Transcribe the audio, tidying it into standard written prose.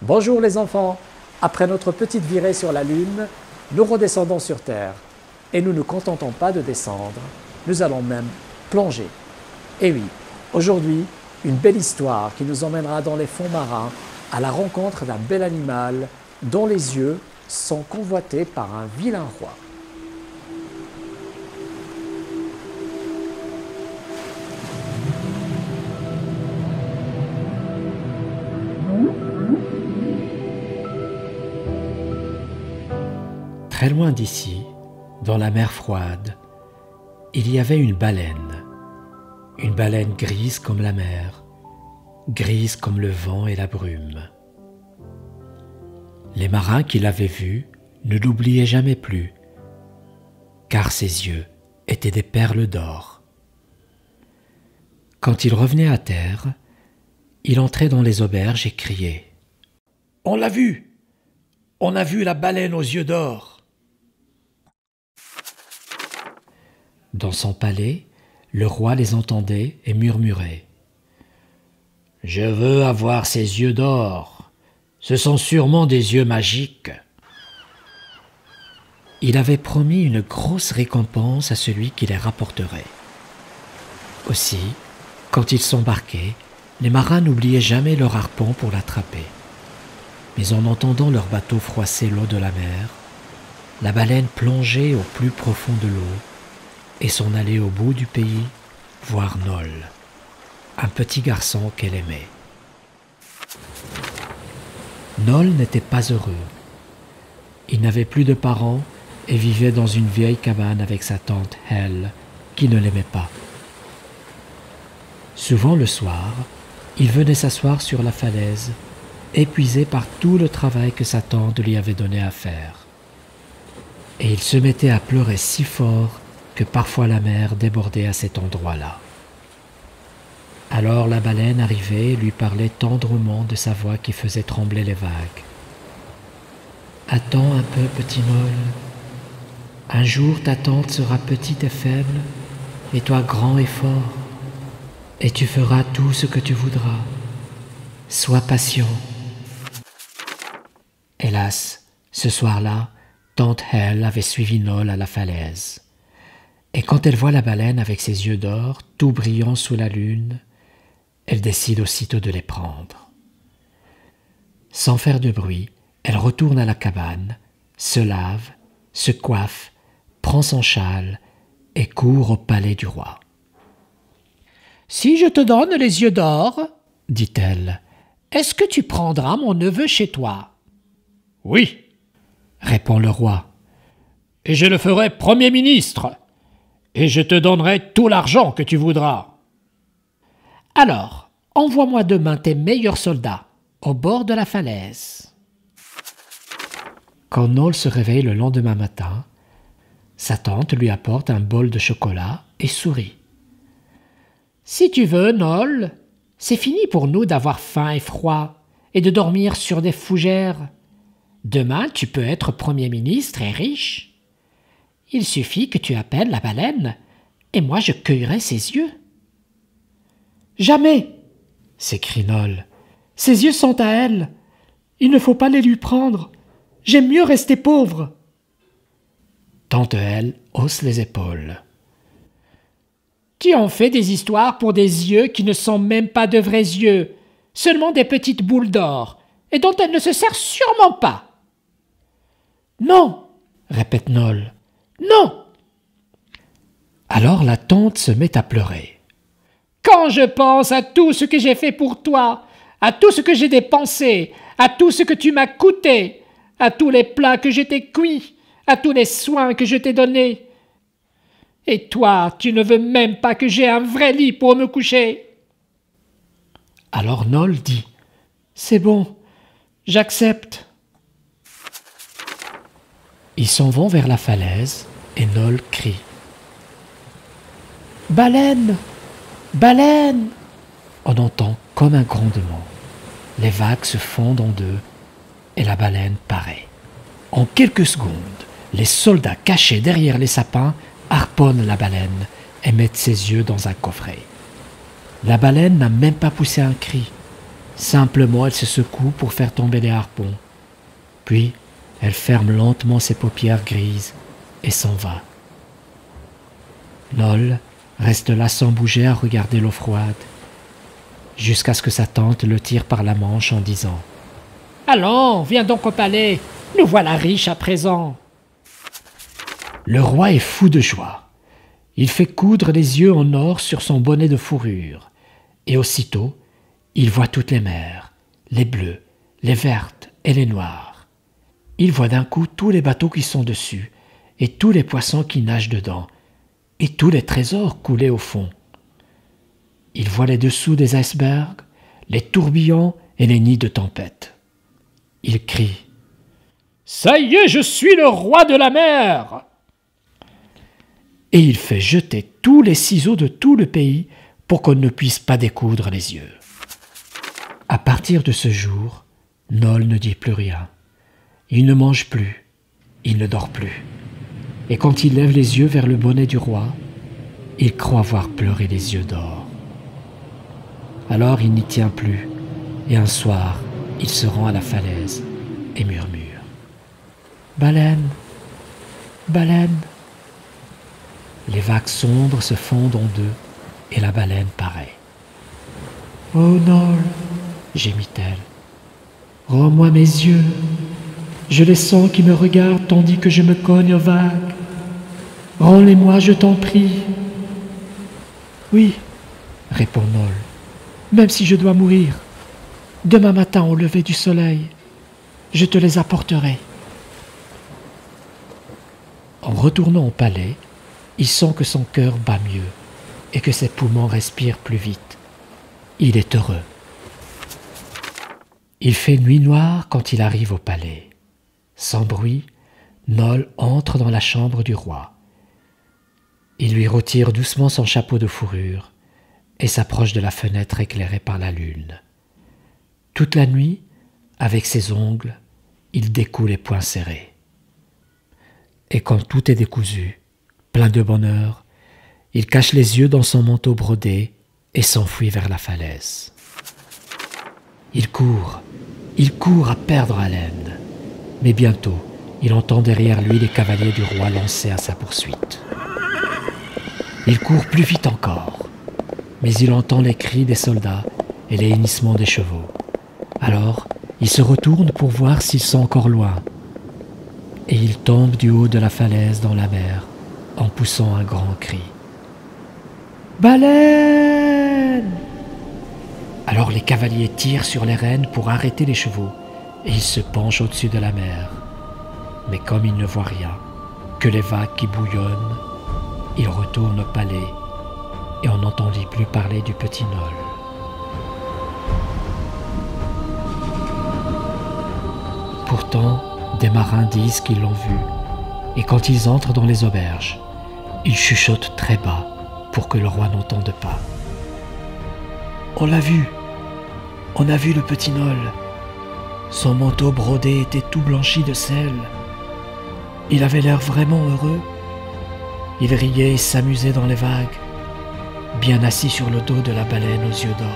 Bonjour les enfants, après notre petite virée sur la Lune, nous redescendons sur Terre. Et nous ne contentons pas de descendre, nous allons même plonger. Et oui, aujourd'hui, une belle histoire qui nous emmènera dans les fonds marins à la rencontre d'un bel animal dont les yeux sont convoités par un vilain roi. Très loin d'ici, dans la mer froide, il y avait une baleine grise comme la mer, grise comme le vent et la brume. Les marins qui l'avaient vue ne l'oubliaient jamais plus, car ses yeux étaient des perles d'or. Quand il revenait à terre, il entrait dans les auberges et criait « On l'a vue! On a vu la baleine aux yeux d'or !» Dans son palais, le roi les entendait et murmurait « Je veux avoir ces yeux d'or. Ce sont sûrement des yeux magiques. » Il avait promis une grosse récompense à celui qui les rapporterait. Aussi, quand ils s'embarquaient, les marins n'oubliaient jamais leur harpon pour l'attraper. Mais en entendant leur bateau froisser l'eau de la mer, la baleine plongeait au plus profond de l'eau et s'en allait au bout du pays voir Nol, un petit garçon qu'elle aimait. Nol n'était pas heureux. Il n'avait plus de parents et vivait dans une vieille cabane avec sa tante Hel, qui ne l'aimait pas. Souvent le soir, il venait s'asseoir sur la falaise, épuisé par tout le travail que sa tante lui avait donné à faire. Et il se mettait à pleurer si fort que parfois la mer débordait à cet endroit-là. Alors la baleine arrivait et lui parlait tendrement de sa voix qui faisait trembler les vagues. « Attends un peu, petit Nol. Un jour ta tante sera petite et faible, et toi grand et fort, et tu feras tout ce que tu voudras. Sois patient. » Hélas, ce soir-là, tante Hel avait suivi Nol à la falaise. Et quand elle voit la baleine avec ses yeux d'or, tout brillant sous la lune, elle décide aussitôt de les prendre. Sans faire de bruit, elle retourne à la cabane, se lave, se coiffe, prend son châle et court au palais du roi. « Si je te donne les yeux d'or, dit-elle, est-ce que tu prendras mon neveu chez toi ?»« Oui, répond le roi, et je le ferai premier ministre. Et je te donnerai tout l'argent que tu voudras. »« Alors, envoie-moi demain tes meilleurs soldats, au bord de la falaise. » Quand Nol se réveille le lendemain matin, sa tante lui apporte un bol de chocolat et sourit. « Si tu veux, Nol, c'est fini pour nous d'avoir faim et froid et de dormir sur des fougères. Demain, tu peux être premier ministre et riche. Il suffit que tu appelles la baleine, et moi je cueillerai ses yeux. »« Jamais !» s'écrie Nol. « Ses yeux sont à elle. Il ne faut pas les lui prendre. J'aime mieux rester pauvre. » Tante Hel hausse les épaules. « Tu en fais des histoires pour des yeux qui ne sont même pas de vrais yeux, seulement des petites boules d'or, et dont elle ne se sert sûrement pas. »« Non !» répète Nol. « Non !» Alors la tante se met à pleurer. « Quand je pense à tout ce que j'ai fait pour toi, à tout ce que j'ai dépensé, à tout ce que tu m'as coûté, à tous les plats que je t'ai cuits, à tous les soins que je t'ai donnés. Et toi, tu ne veux même pas que j'ai un vrai lit pour me coucher. » Alors Nol dit « C'est bon, j'accepte. » Ils s'en vont vers la falaise et Nol crie. « Baleine! Baleine !» On entend comme un grondement. Les vagues se fondent en deux et la baleine paraît. En quelques secondes, les soldats cachés derrière les sapins harponnent la baleine et mettent ses yeux dans un coffret. La baleine n'a même pas poussé un cri. Simplement, elle se secoue pour faire tomber les harpons. Puis, elle ferme lentement ses paupières grises et s'en va. Noll reste là sans bouger à regarder l'eau froide, jusqu'à ce que sa tante le tire par la manche en disant « Allons, viens donc au palais, nous voilà riches à présent !» Le roi est fou de joie. Il fait coudre les yeux en or sur son bonnet de fourrure, et aussitôt, il voit toutes les mers, les bleues, les vertes et les noires. Il voit d'un coup tous les bateaux qui sont dessus, et tous les poissons qui nagent dedans, et tous les trésors coulés au fond. Il voit les dessous des icebergs, les tourbillons et les nids de tempête. Il crie « Ça y est, je suis le roi de la mer !» Et il fait jeter tous les ciseaux de tout le pays pour qu'on ne puisse pas découdre les yeux. À partir de ce jour, Noll ne dit plus rien. Il ne mange plus, il ne dort plus. Et quand il lève les yeux vers le bonnet du roi, il croit voir pleurer les yeux d'or. Alors il n'y tient plus, et un soir, il se rend à la falaise et murmure « Baleine, baleine !» Les vagues sombres se fondent en deux, et la baleine paraît. « Oh Noll !» gémit-elle. « Rends-moi mes yeux, je les sens qui me regardent tandis que je me cogne aux vagues. Rends-les-moi, je t'en prie. »« Oui, » répond Noll, « même si je dois mourir. Demain matin au lever du soleil, je te les apporterai. » En retournant au palais, il sent que son cœur bat mieux et que ses poumons respirent plus vite. Il est heureux. Il fait nuit noire quand il arrive au palais. Sans bruit, Noll entre dans la chambre du roi. Il lui retire doucement son chapeau de fourrure et s'approche de la fenêtre éclairée par la lune. Toute la nuit, avec ses ongles, il découd les poings serrés. Et quand tout est décousu, plein de bonheur, il cache les yeux dans son manteau brodé et s'enfuit vers la falaise. Il court à perdre haleine, mais bientôt il entend derrière lui les cavaliers du roi lancés à sa poursuite. Il court plus vite encore, mais il entend les cris des soldats et les hennissements des chevaux. Alors il se retourne pour voir s'ils sont encore loin, et il tombe du haut de la falaise dans la mer en poussant un grand cri. « Baleine !» Alors les cavaliers tirent sur les rênes pour arrêter les chevaux, et ils se penchent au-dessus de la mer. Mais comme ils ne voient rien, que les vagues qui bouillonnent, ils retournent au palais, et on n'entendit plus parler du petit Noll. Pourtant, des marins disent qu'ils l'ont vu, et quand ils entrent dans les auberges, ils chuchotent très bas pour que le roi n'entende pas. « On l'a vu, on a vu le petit Noll. Son manteau brodé était tout blanchi de sel. Il avait l'air vraiment heureux. Il riait et s'amusait dans les vagues, bien assis sur le dos de la baleine aux yeux d'or. »